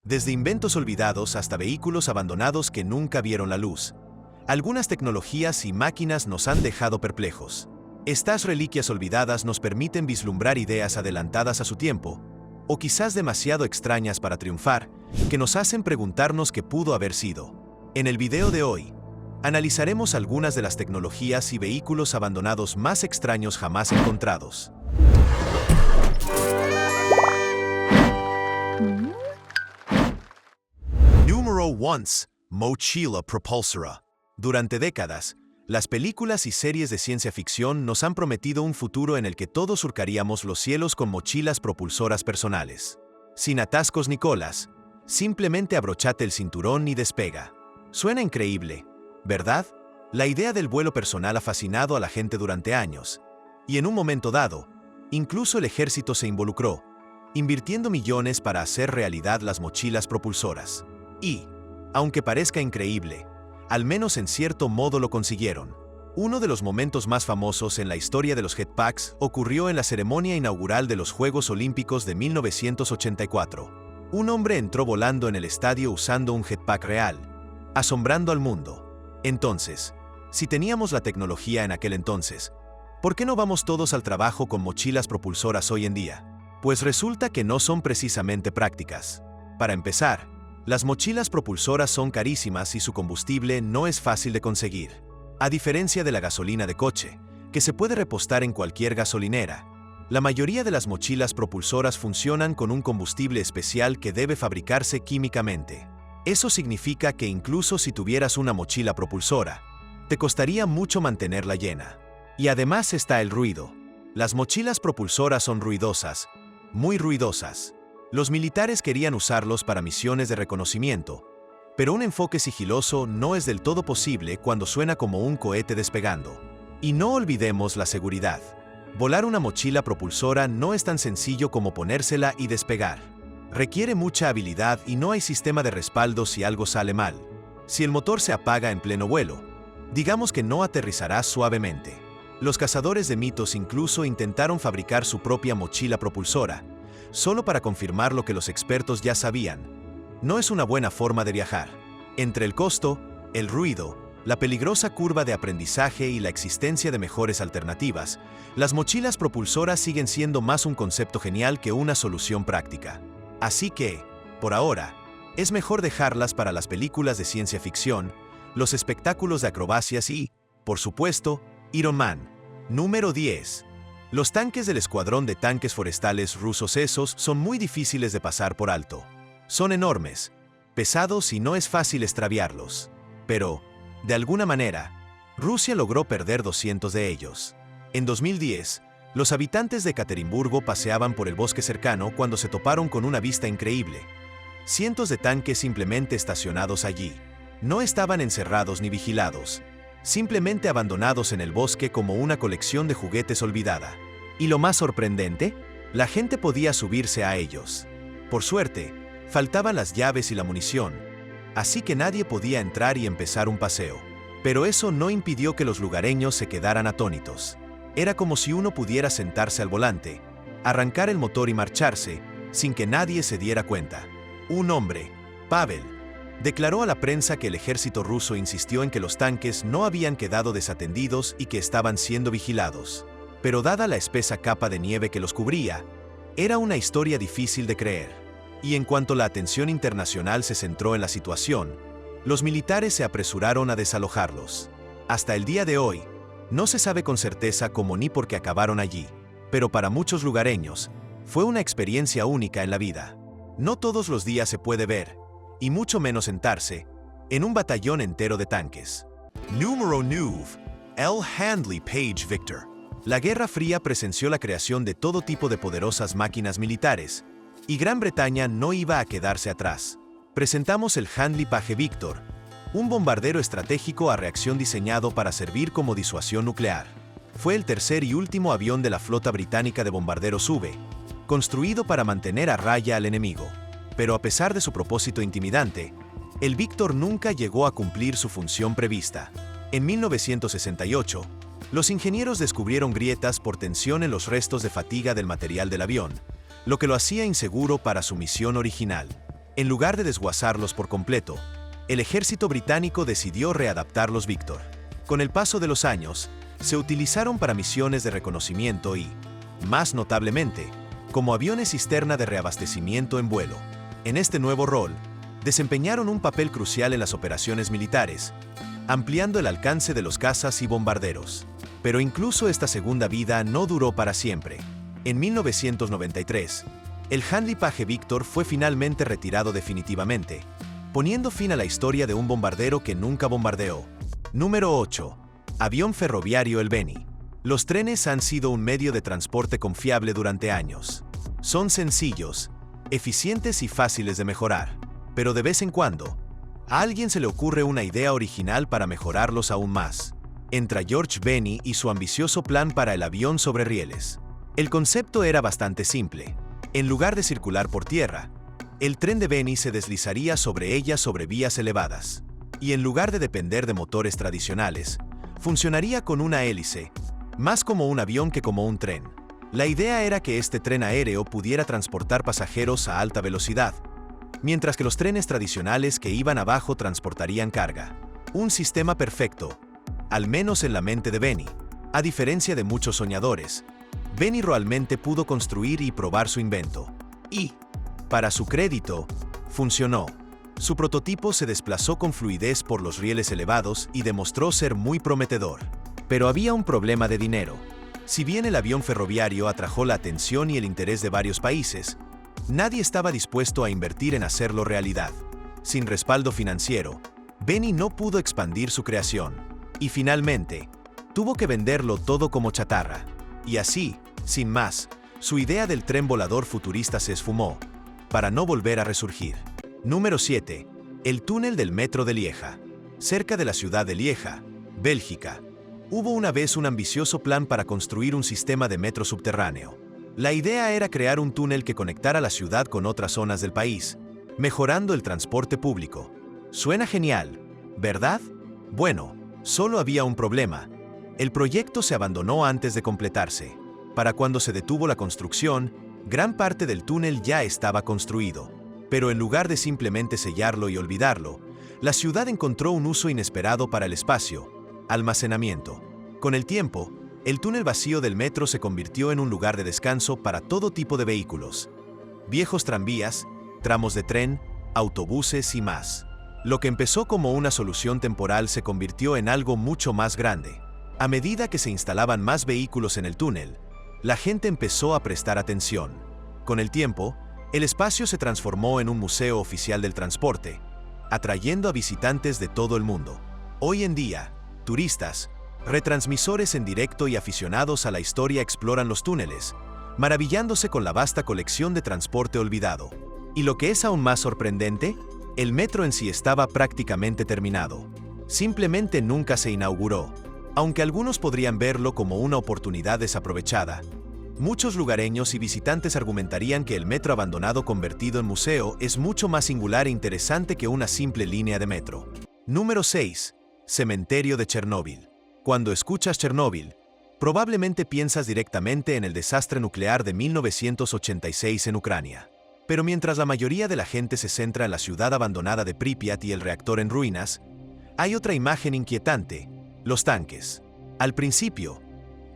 Desde inventos olvidados hasta vehículos abandonados que nunca vieron la luz. Algunas tecnologías y máquinas nos han dejado perplejos. Estas reliquias olvidadas nos permiten vislumbrar ideas adelantadas a su tiempo, o quizás demasiado extrañas para triunfar, que nos hacen preguntarnos qué pudo haber sido. En el video de hoy, analizaremos algunas de las tecnologías y vehículos abandonados más extraños jamás encontrados. Número 1. Mochila propulsora. Durante décadas, las películas y series de ciencia ficción nos han prometido un futuro en el que todos surcaríamos los cielos con mochilas propulsoras personales. Sin atascos ni colas, simplemente abrochate el cinturón y despega. Suena increíble, ¿verdad? La idea del vuelo personal ha fascinado a la gente durante años, y en un momento dado, incluso el ejército se involucró, invirtiendo millones para hacer realidad las mochilas propulsoras. Y, aunque parezca increíble, al menos en cierto modo lo consiguieron. Uno de los momentos más famosos en la historia de los jetpacks ocurrió en la ceremonia inaugural de los Juegos Olímpicos de 1984. Un hombre entró volando en el estadio usando un jetpack real, asombrando al mundo. Entonces, si teníamos la tecnología en aquel entonces, ¿por qué no vamos todos al trabajo con mochilas propulsoras hoy en día? Pues resulta que no son precisamente prácticas. Para empezar, las mochilas propulsoras son carísimas y su combustible no es fácil de conseguir. A diferencia de la gasolina de coche, que se puede repostar en cualquier gasolinera, la mayoría de las mochilas propulsoras funcionan con un combustible especial que debe fabricarse químicamente. Eso significa que incluso si tuvieras una mochila propulsora, te costaría mucho mantenerla llena. Y además está el ruido. Las mochilas propulsoras son ruidosas, muy ruidosas. Los militares querían usarlos para misiones de reconocimiento, pero un enfoque sigiloso no es del todo posible cuando suena como un cohete despegando. Y no olvidemos la seguridad. Volar una mochila propulsora no es tan sencillo como ponérsela y despegar. Requiere mucha habilidad y no hay sistema de respaldo si algo sale mal. Si el motor se apaga en pleno vuelo, digamos que no aterrizarás suavemente. Los cazadores de mitos incluso intentaron fabricar su propia mochila propulsora, solo para confirmar lo que los expertos ya sabían. No es una buena forma de viajar. Entre el costo, el ruido, la peligrosa curva de aprendizaje y la existencia de mejores alternativas, las mochilas propulsoras siguen siendo más un concepto genial que una solución práctica. Así que, por ahora, es mejor dejarlas para las películas de ciencia ficción, los espectáculos de acrobacias y, por supuesto, Iron Man. Número 10. Los tanques del escuadrón de tanques forestales rusos esos son muy difíciles de pasar por alto. Son enormes, pesados y no es fácil extraviarlos. Pero, de alguna manera, Rusia logró perder 200 de ellos. En 2010, los habitantes de Ekaterimburgo paseaban por el bosque cercano cuando se toparon con una vista increíble. Cientos de tanques simplemente estacionados allí. No estaban encerrados ni vigilados, simplemente abandonados en el bosque como una colección de juguetes olvidada. Y lo más sorprendente, la gente podía subirse a ellos. Por suerte, faltaban las llaves y la munición, así que nadie podía entrar y empezar un paseo. Pero eso no impidió que los lugareños se quedaran atónitos. Era como si uno pudiera sentarse al volante, arrancar el motor y marcharse, sin que nadie se diera cuenta. Un hombre, Pavel, declaró a la prensa que el ejército ruso insistió en que los tanques no habían quedado desatendidos y que estaban siendo vigilados. Pero dada la espesa capa de nieve que los cubría, era una historia difícil de creer. Y en cuanto la atención internacional se centró en la situación, los militares se apresuraron a desalojarlos. Hasta el día de hoy, no se sabe con certeza cómo ni por qué acabaron allí, pero para muchos lugareños, fue una experiencia única en la vida. No todos los días se puede ver, y mucho menos sentarse, en un batallón entero de tanques. Número 9. L. Handley Page Victor. La Guerra Fría presenció la creación de todo tipo de poderosas máquinas militares, y Gran Bretaña no iba a quedarse atrás. Presentamos el Handley Page Victor, un bombardero estratégico a reacción diseñado para servir como disuasión nuclear. Fue el tercer y último avión de la flota británica de bombarderos V, construido para mantener a raya al enemigo. Pero a pesar de su propósito intimidante, el Victor nunca llegó a cumplir su función prevista. En 1968, los ingenieros descubrieron grietas por tensión en los restos de fatiga del material del avión, lo que lo hacía inseguro para su misión original. En lugar de desguazarlos por completo, el ejército británico decidió readaptar los Victor. Con el paso de los años, se utilizaron para misiones de reconocimiento y, más notablemente, como aviones cisterna de reabastecimiento en vuelo. En este nuevo rol, desempeñaron un papel crucial en las operaciones militares, ampliando el alcance de los cazas y bombarderos. Pero incluso esta segunda vida no duró para siempre. En 1993, el Handley Page Victor fue finalmente retirado definitivamente, poniendo fin a la historia de un bombardero que nunca bombardeó. Número 8. Avión ferroviario El Beni. Los trenes han sido un medio de transporte confiable durante años. Son sencillos, eficientes y fáciles de mejorar, pero de vez en cuando, a alguien se le ocurre una idea original para mejorarlos aún más. Entra George Beni y su ambicioso plan para el avión sobre rieles. El concepto era bastante simple. En lugar de circular por tierra, el tren de Beni se deslizaría sobre ella sobre vías elevadas. Y en lugar de depender de motores tradicionales, funcionaría con una hélice, más como un avión que como un tren. La idea era que este tren aéreo pudiera transportar pasajeros a alta velocidad, mientras que los trenes tradicionales que iban abajo transportarían carga. Un sistema perfecto, al menos en la mente de Beni. A diferencia de muchos soñadores, Beni realmente pudo construir y probar su invento. Y, para su crédito, funcionó. Su prototipo se desplazó con fluidez por los rieles elevados y demostró ser muy prometedor. Pero había un problema de dinero. Si bien el avión ferroviario atrajo la atención y el interés de varios países, nadie estaba dispuesto a invertir en hacerlo realidad. Sin respaldo financiero, Beni no pudo expandir su creación. Y finalmente, tuvo que venderlo todo como chatarra. Y así, sin más, su idea del tren volador futurista se esfumó, para no volver a resurgir. Número 7. El túnel del metro de Lieja. Cerca de la ciudad de Lieja, Bélgica, hubo una vez un ambicioso plan para construir un sistema de metro subterráneo. La idea era crear un túnel que conectara la ciudad con otras zonas del país, mejorando el transporte público. Suena genial, ¿verdad? Bueno, solo había un problema. El proyecto se abandonó antes de completarse. Para cuando se detuvo la construcción, gran parte del túnel ya estaba construido. Pero en lugar de simplemente sellarlo y olvidarlo, la ciudad encontró un uso inesperado para el espacio: almacenamiento. Con el tiempo, el túnel vacío del metro se convirtió en un lugar de descanso para todo tipo de vehículos. Viejos tranvías, tramos de tren, autobuses y más. Lo que empezó como una solución temporal se convirtió en algo mucho más grande. A medida que se instalaban más vehículos en el túnel, la gente empezó a prestar atención. Con el tiempo, el espacio se transformó en un museo oficial del transporte, atrayendo a visitantes de todo el mundo. Hoy en día, turistas, retransmisores en directo y aficionados a la historia exploran los túneles, maravillándose con la vasta colección de transporte olvidado. Y lo que es aún más sorprendente, el metro en sí estaba prácticamente terminado. Simplemente nunca se inauguró. Aunque algunos podrían verlo como una oportunidad desaprovechada, muchos lugareños y visitantes argumentarían que el metro abandonado convertido en museo es mucho más singular e interesante que una simple línea de metro. Número 6. Cementerio de Chernóbil. Cuando escuchas Chernóbil, probablemente piensas directamente en el desastre nuclear de 1986 en Ucrania. Pero mientras la mayoría de la gente se centra en la ciudad abandonada de Pripyat y el reactor en ruinas, hay otra imagen inquietante: los tanques. Al principio,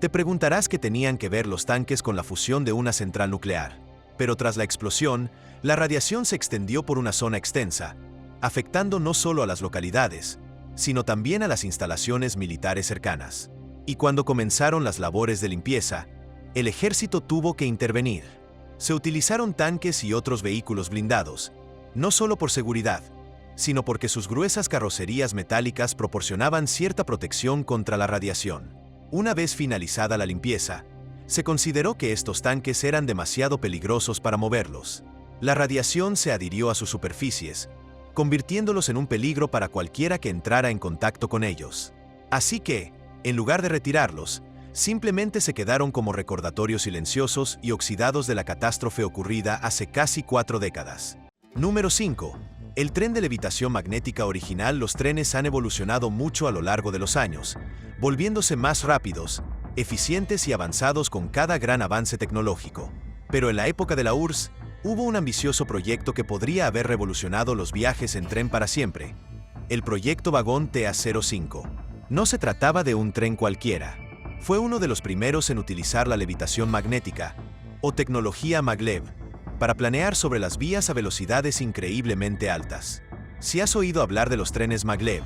te preguntarás qué tenían que ver los tanques con la fusión de una central nuclear. Pero tras la explosión, la radiación se extendió por una zona extensa, afectando no solo a las localidades, sino también a las instalaciones militares cercanas. Y cuando comenzaron las labores de limpieza, el ejército tuvo que intervenir. Se utilizaron tanques y otros vehículos blindados, no solo por seguridad, sino porque sus gruesas carrocerías metálicas proporcionaban cierta protección contra la radiación. Una vez finalizada la limpieza, se consideró que estos tanques eran demasiado peligrosos para moverlos. La radiación se adhirió a sus superficies, convirtiéndolos en un peligro para cualquiera que entrara en contacto con ellos. Así que, en lugar de retirarlos, simplemente se quedaron como recordatorios silenciosos y oxidados de la catástrofe ocurrida hace casi 4 décadas. Número 5. El tren de levitación magnética original. Los trenes han evolucionado mucho a lo largo de los años, volviéndose más rápidos, eficientes y avanzados con cada gran avance tecnológico. Pero en la época de la URSS, Hubo un ambicioso proyecto que podría haber revolucionado los viajes en tren para siempre. El proyecto Vagón TA-05. No se trataba de un tren cualquiera. Fue uno de los primeros en utilizar la levitación magnética, o tecnología maglev, para planear sobre las vías a velocidades increíblemente altas. Si has oído hablar de los trenes maglev,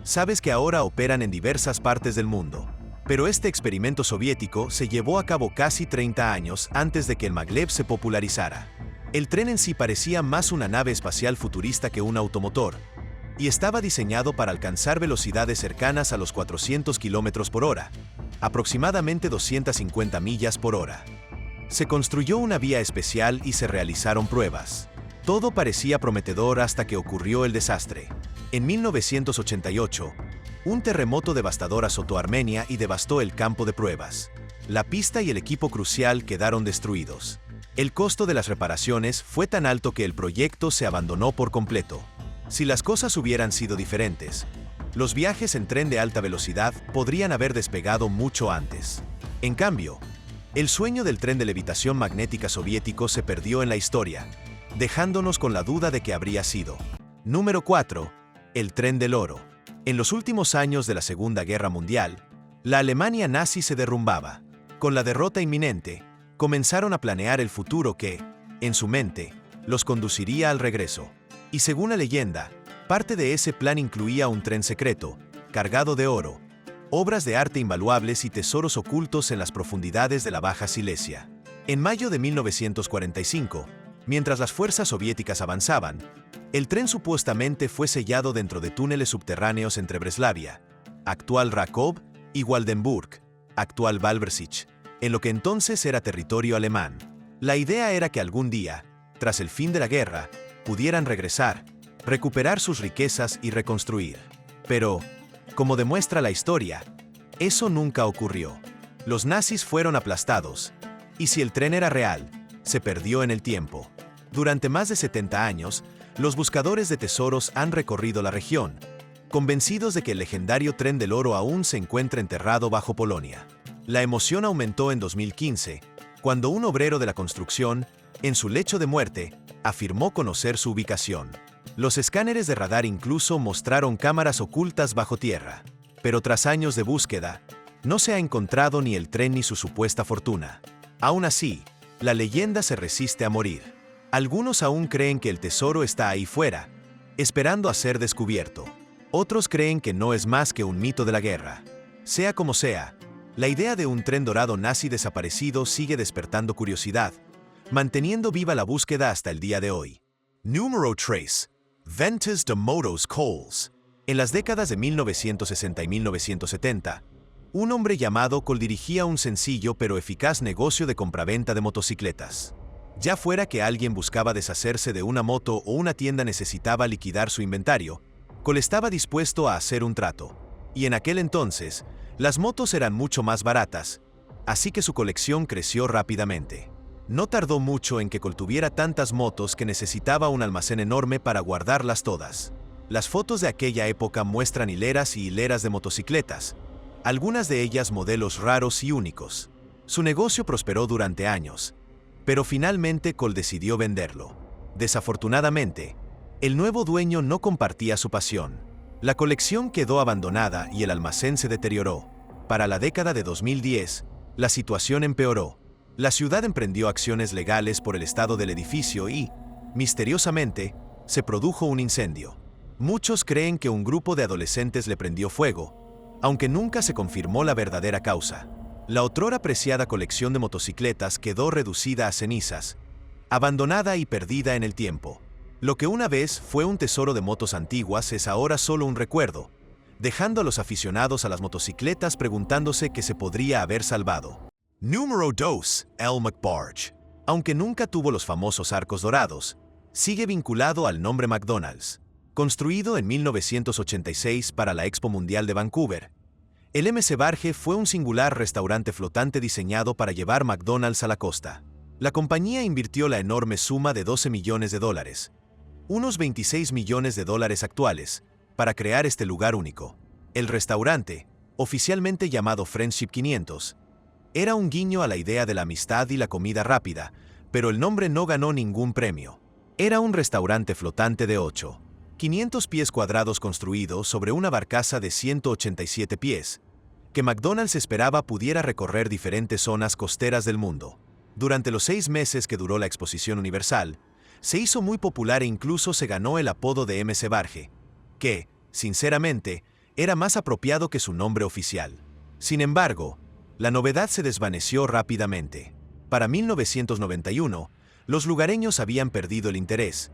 sabes que ahora operan en diversas partes del mundo. Pero este experimento soviético se llevó a cabo casi 30 años antes de que el maglev se popularizara. El tren en sí parecía más una nave espacial futurista que un automotor, y estaba diseñado para alcanzar velocidades cercanas a los 400 km por hora, aproximadamente 250 millas por hora. Se construyó una vía especial y se realizaron pruebas. Todo parecía prometedor hasta que ocurrió el desastre. En 1988, un terremoto devastador azotó Armenia y devastó el campo de pruebas. La pista y el equipo crucial quedaron destruidos. El costo de las reparaciones fue tan alto que el proyecto se abandonó por completo. Si las cosas hubieran sido diferentes, los viajes en tren de alta velocidad podrían haber despegado mucho antes. En cambio, el sueño del tren de levitación magnética soviético se perdió en la historia, dejándonos con la duda de qué habría sido. Número 4. El tren del oro. En los últimos años de la Segunda Guerra Mundial, la Alemania nazi se derrumbaba. Con la derrota inminente, comenzaron a planear el futuro que, en su mente, los conduciría al regreso. Y según la leyenda, parte de ese plan incluía un tren secreto, cargado de oro, obras de arte invaluables y tesoros ocultos en las profundidades de la Baja Silesia. En mayo de 1945, mientras las fuerzas soviéticas avanzaban, el tren supuestamente fue sellado dentro de túneles subterráneos entre Breslavia, actual Rakov, y Waldenburg, actual Valversich, en lo que entonces era territorio alemán. La idea era que algún día, tras el fin de la guerra, pudieran regresar, recuperar sus riquezas y reconstruir. Pero, como demuestra la historia, eso nunca ocurrió. Los nazis fueron aplastados, y si el tren era real, se perdió en el tiempo. Durante más de 70 años, los buscadores de tesoros han recorrido la región, convencidos de que el legendario tren del oro aún se encuentra enterrado bajo Polonia. La emoción aumentó en 2015, cuando un obrero de la construcción, en su lecho de muerte, afirmó conocer su ubicación. Los escáneres de radar incluso mostraron cámaras ocultas bajo tierra. Pero tras años de búsqueda, no se ha encontrado ni el tren ni su supuesta fortuna. Aún así, la leyenda se resiste a morir. Algunos aún creen que el tesoro está ahí fuera, esperando a ser descubierto. Otros creen que no es más que un mito de la guerra. Sea como sea, la idea de un tren dorado nazi desaparecido sigue despertando curiosidad, manteniendo viva la búsqueda hasta el día de hoy. Número 3. Ventas de motos Coles. En las décadas de 1960 y 1970, un hombre llamado Cole dirigía un sencillo pero eficaz negocio de compraventa de motocicletas. Ya fuera que alguien buscaba deshacerse de una moto o una tienda necesitaba liquidar su inventario, Cole estaba dispuesto a hacer un trato. Y en aquel entonces, las motos eran mucho más baratas, así que su colección creció rápidamente. No tardó mucho en que Cole tuviera tantas motos que necesitaba un almacén enorme para guardarlas todas. Las fotos de aquella época muestran hileras y hileras de motocicletas, algunas de ellas modelos raros y únicos. Su negocio prosperó durante años, pero finalmente Cole decidió venderlo. Desafortunadamente, el nuevo dueño no compartía su pasión. La colección quedó abandonada y el almacén se deterioró. Para la década de 2010, la situación empeoró. La ciudad emprendió acciones legales por el estado del edificio y, misteriosamente, se produjo un incendio. Muchos creen que un grupo de adolescentes le prendió fuego, aunque nunca se confirmó la verdadera causa. La otrora preciada colección de motocicletas quedó reducida a cenizas, abandonada y perdida en el tiempo. Lo que una vez fue un tesoro de motos antiguas es ahora solo un recuerdo, dejando a los aficionados a las motocicletas preguntándose qué se podría haber salvado. Número 2. El McBarge. Aunque nunca tuvo los famosos arcos dorados, sigue vinculado al nombre McDonald's. Construido en 1986 para la Expo Mundial de Vancouver, el MC Barge fue un singular restaurante flotante diseñado para llevar McDonald's a la costa. La compañía invirtió la enorme suma de $12 millones, unos $26 millones actuales, para crear este lugar único. El restaurante, oficialmente llamado Friendship 500, era un guiño a la idea de la amistad y la comida rápida, pero el nombre no ganó ningún premio. Era un restaurante flotante de 500 pies cuadrados construido sobre una barcaza de 187 pies, que McDonald's esperaba pudiera recorrer diferentes zonas costeras del mundo. Durante los 6 meses que duró la Exposición Universal, se hizo muy popular e incluso se ganó el apodo de MC Barge, que, sinceramente, era más apropiado que su nombre oficial. Sin embargo, la novedad se desvaneció rápidamente. Para 1991, los lugareños habían perdido el interés,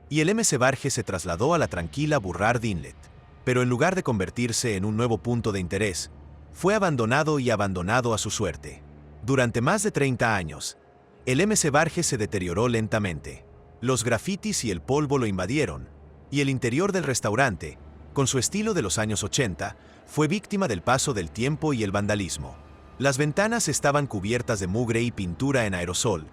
y el MC Barge se trasladó a la tranquila Burrard Inlet. Pero en lugar de convertirse en un nuevo punto de interés, fue abandonado y abandonado a su suerte. Durante más de 30 años, el MC Barge se deterioró lentamente. Los grafitis y el polvo lo invadieron, y el interior del restaurante, con su estilo de los años 80, fue víctima del paso del tiempo y el vandalismo. Las ventanas estaban cubiertas de mugre y pintura en aerosol,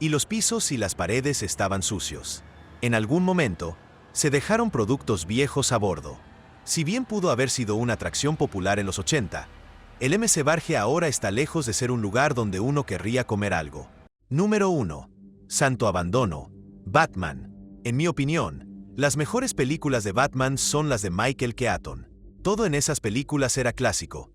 y los pisos y las paredes estaban sucios. En algún momento, se dejaron productos viejos a bordo. Si bien pudo haber sido una atracción popular en los 80, el MC Barge ahora está lejos de ser un lugar donde uno querría comer algo. Número 1. Santo abandono. Batman. En mi opinión, las mejores películas de Batman son las de Michael Keaton. Todo en esas películas era clásico.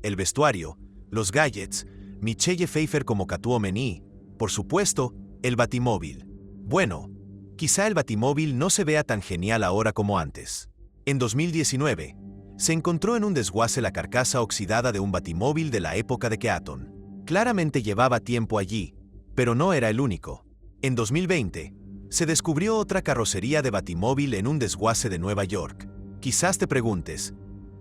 El vestuario, los gadgets, Michelle Pfeiffer como Catwoman y, por supuesto, el Batimóvil. Bueno, quizá el Batimóvil no se vea tan genial ahora como antes. En 2019, se encontró en un desguace la carcasa oxidada de un Batimóvil de la época de Keaton. Claramente llevaba tiempo allí, pero no era el único. En 2020, se descubrió otra carrocería de Batimóvil en un desguace de Nueva York. Quizás te preguntes,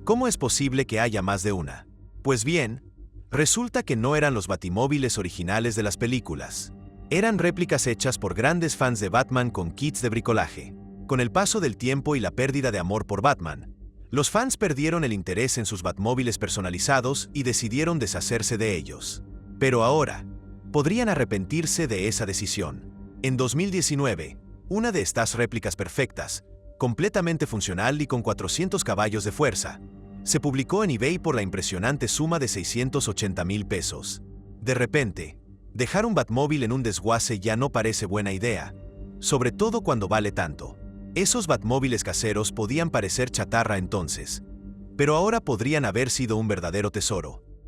¿cómo es posible que haya más de una? Pues bien, resulta que no eran los Batimóviles originales de las películas. Eran réplicas hechas por grandes fans de Batman con kits de bricolaje. Con el paso del tiempo y la pérdida de amor por Batman, los fans perdieron el interés en sus Batmóviles personalizados y decidieron deshacerse de ellos. Pero ahora, podrían arrepentirse de esa decisión. En 2019, una de estas réplicas perfectas, completamente funcional y con 400 caballos de fuerza, se publicó en eBay por la impresionante suma de 680,000 pesos. De repente, dejar un Batmóvil en un desguace ya no parece buena idea, sobre todo cuando vale tanto. Esos Batmóviles caseros podían parecer chatarra entonces, pero ahora podrían haber sido un verdadero tesoro.